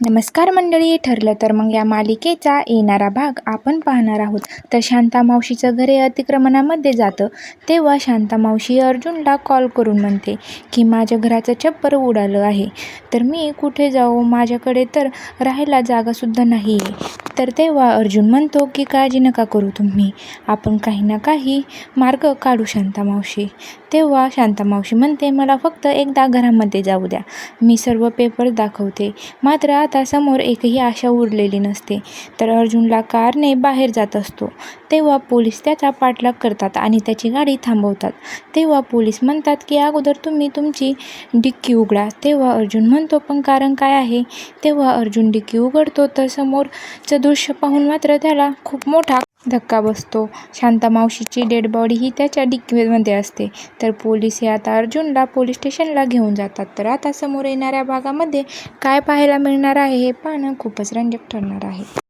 नमस्कार मंडळी. ठरलं तर मग या मालिकेचा येणारा भाग आपण पाहणार आहोत. तर शांता मावशीचं घर हे अतिक्रमणामध्ये जातं तेव्हा शांता मावशी अर्जुनला कॉल करून म्हणते की माझ्या घराचं छप्पर उडालं आहे, तर मी कुठे जाऊ, माझ्याकडे तर राहायला जागासुद्धा नाही आहे. तर तेव्हा अर्जुन म्हणतो की काळजी नका करू तुम्ही, आपण काही ना काही मार्ग काढू शांता मावशी. तेव्हा शांता मावशी म्हणते मला फक्त एकदा घरामध्ये जाऊ द्या, मी सर्व पेपर दाखवते. मात्र आता समोर एकही आशा उरलेली नसते. तर अर्जुनला कारने बाहेर जात असतो तेव्हा पोलीस त्याचा पाठलाग करतात आणि त्याची गाडी थांबवतात. तेव्हा पोलीस म्हणतात की अगोदर तुम्ही तुमची डिक्की उघडा. तेव्हा अर्जुन म्हणतो पण कारण काय आहे. तेव्हा अर्जुन डिक्की उघडतो तर समोरचं दृश्य पाहून मात्र त्याला खूप मोठा धक्का बसतो. शांता मावशीची डेड बॉडी ही त्याच्या डिक्कीमध्ये असते. तर पोलीस हे आता अर्जुनला पोलीस स्टेशनला घेऊन जातात. तर आता समोर येणाऱ्या भागामध्ये काय पाहायला मिळणार आहे हे पाहणं खूपच रंजक ठरणार आहे.